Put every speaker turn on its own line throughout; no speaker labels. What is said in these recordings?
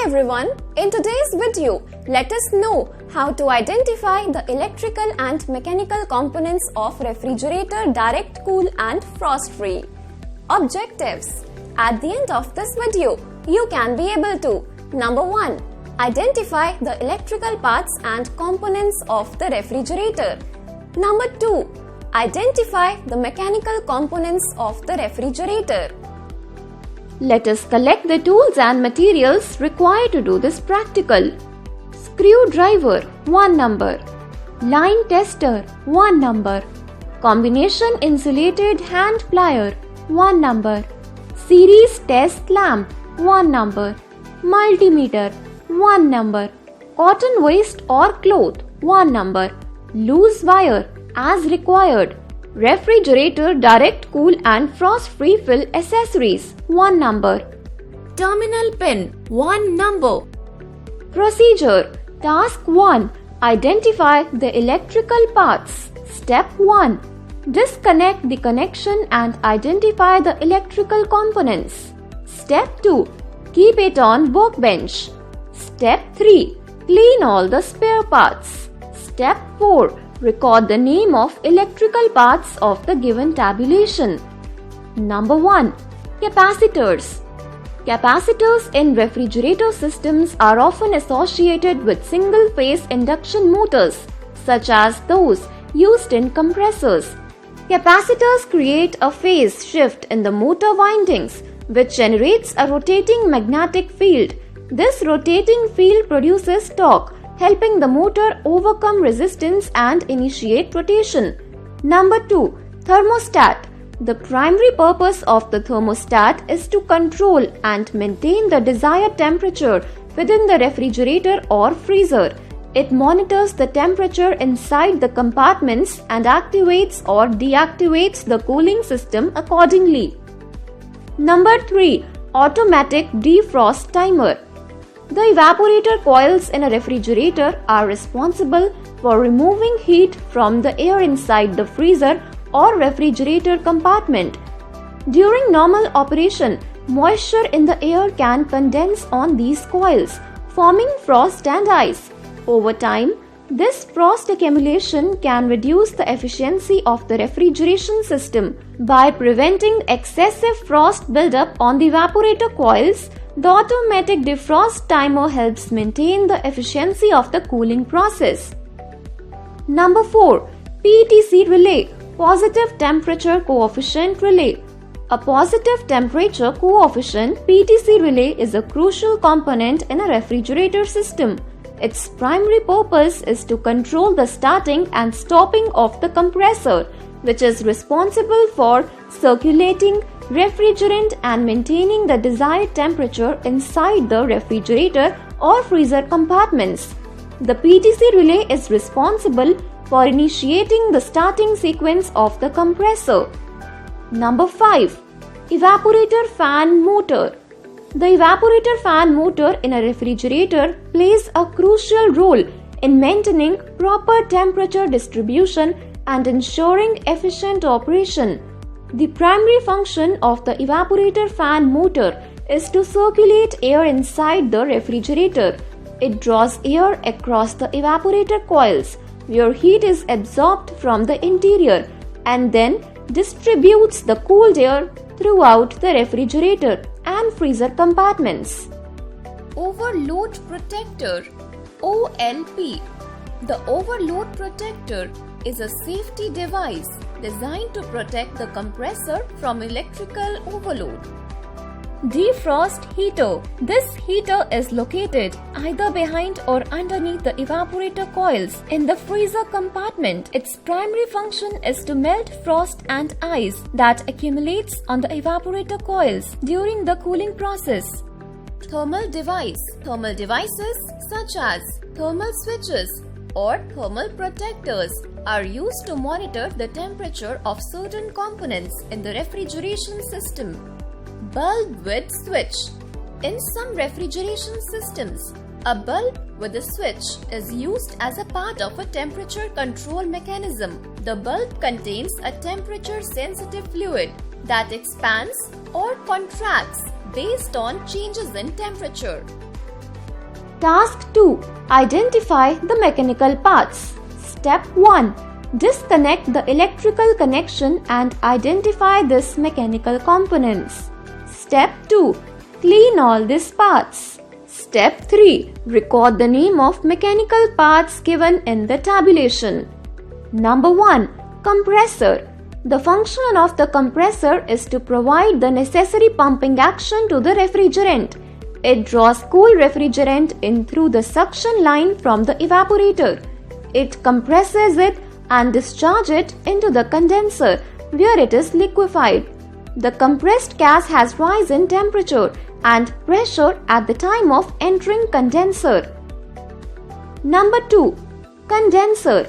Hi everyone, in today's video, let us know how to identify the electrical and mechanical components of refrigerator direct cool and frost free. Objectives. At the end of this video, you can be able to Number 1. Identify the electrical parts and components of the refrigerator. Number 2. Identify the mechanical components of the refrigerator.
Let us collect the tools and materials required to do this practical. Screwdriver, 1 number. Line tester, 1 number. Combination insulated hand plier, 1 number. Series test lamp, 1 number. Multimeter, 1 number. Cotton waste or cloth, 1 number. Loose wire, as required. Refrigerator direct cool and frost free fill accessories, 1 number. Terminal pin, 1 number. Procedure. Task 1. Identify the electrical parts. Step 1. Disconnect the connection and identify the electrical components. Step 2. Keep it on workbench. Step 3. Clean all the spare parts. Step 4. Record the name of electrical parts of the given tabulation. Number 1. Capacitors. Capacitors in refrigerator systems are often associated with single-phase induction motors, such as those used in compressors. Capacitors create a phase shift in the motor windings, which generates a rotating magnetic field. This rotating field produces torque, helping the motor overcome resistance and initiate rotation. Number 2. Thermostat. The primary purpose of the thermostat is to control and maintain the desired temperature within the refrigerator or freezer. It monitors the temperature inside the compartments and activates or deactivates the cooling system accordingly. Number 3. Automatic defrost timer. The evaporator coils in a refrigerator are responsible for removing heat from the air inside the freezer or refrigerator compartment. During normal operation, moisture in the air can condense on these coils, forming frost and ice. Over time, this frost accumulation can reduce the efficiency of the refrigeration system. By preventing excessive frost buildup on the evaporator coils, the automatic defrost timer helps maintain the efficiency of the cooling process. Number 4. PTC relay, positive temperature coefficient relay. A positive temperature coefficient PTC relay is a crucial component in a refrigerator system. Its primary purpose is to control the starting and stopping of the compressor, which is responsible for circulating refrigerant and maintaining the desired temperature inside the refrigerator or freezer compartments. The PTC relay is responsible for initiating the starting sequence of the compressor. Number 5. Evaporator fan motor. The evaporator fan motor in a refrigerator plays a crucial role in maintaining proper temperature distribution and ensuring efficient operation. The primary function of the evaporator fan motor is to circulate air inside the refrigerator. It draws air across the evaporator coils, where heat is absorbed from the interior, and then distributes the cooled air throughout the refrigerator and freezer compartments. Overload protector, OLP. The overload protector is a safety device designed to protect the compressor from electrical overload. Defrost heater. This heater is located either behind or underneath the evaporator coils in the freezer compartment. Its primary function is to melt frost and ice that accumulates on the evaporator coils during the cooling process. Thermal device. Thermal devices such as thermal switches or thermal protectors are used to monitor the temperature of certain components in the refrigeration system. Bulb with switch. In some refrigeration systems, a bulb with a switch is used as a part of a temperature control mechanism. The bulb contains a temperature-sensitive fluid that expands or contracts based on changes in temperature. Task 2. Identify the mechanical parts. Step 1. Disconnect the electrical connection and identify these mechanical components. Step 2. Clean all these parts. Step 3. Record the name of mechanical parts given in the tabulation. Number 1. Compressor. The function of the compressor is to provide the necessary pumping action to the refrigerant. It draws cool refrigerant in through the suction line from the evaporator. It compresses it and discharges it into the condenser where it is liquefied. The compressed gas has rise in temperature and pressure at the time of entering condenser. Number 2. Condenser.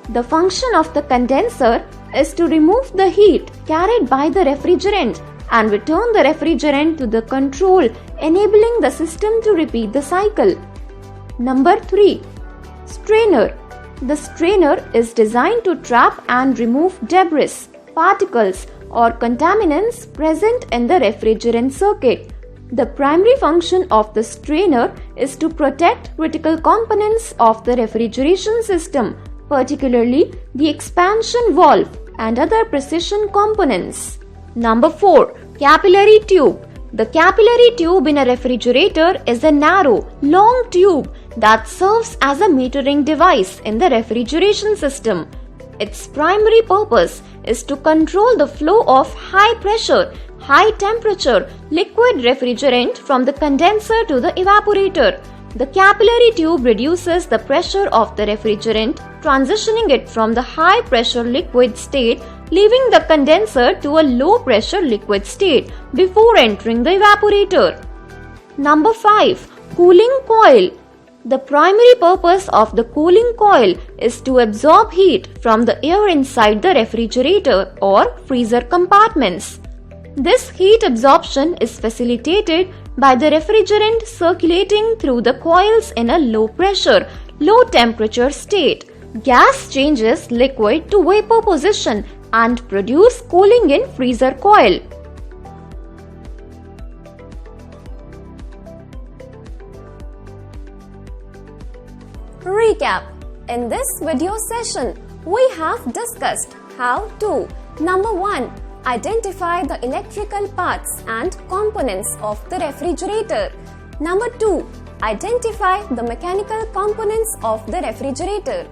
The function of the condenser is to remove the heat carried by the refrigerant and return the refrigerant to the control, enabling the system to repeat the cycle. Number 3. Strainer. The strainer is designed to trap and remove debris, particles, or contaminants present in the refrigerant circuit. The primary function of the strainer is to protect critical components of the refrigeration system, particularly the expansion valve and other precision components. Number 4. Capillary tube. The capillary tube in a refrigerator is a narrow, long tube that serves as a metering device in the refrigeration system. Its primary purpose is to control the flow of high pressure, high temperature liquid refrigerant from the condenser to the evaporator. The capillary tube reduces the pressure of the refrigerant, transitioning it from the high pressure liquid state, leaving the condenser to a low pressure liquid state before entering the evaporator. Number 5. Cooling coil. The primary purpose of the cooling coil is to absorb heat from the air inside the refrigerator or freezer compartments. This heat absorption is facilitated by the refrigerant circulating through the coils in a low pressure, low temperature state. Gas changes liquid to vapor position and produce cooling in freezer coil.
Recap. In this video session, we have discussed how to Number 1. Identify the electrical parts and components of the refrigerator. Number 2. Identify the mechanical components of the refrigerator.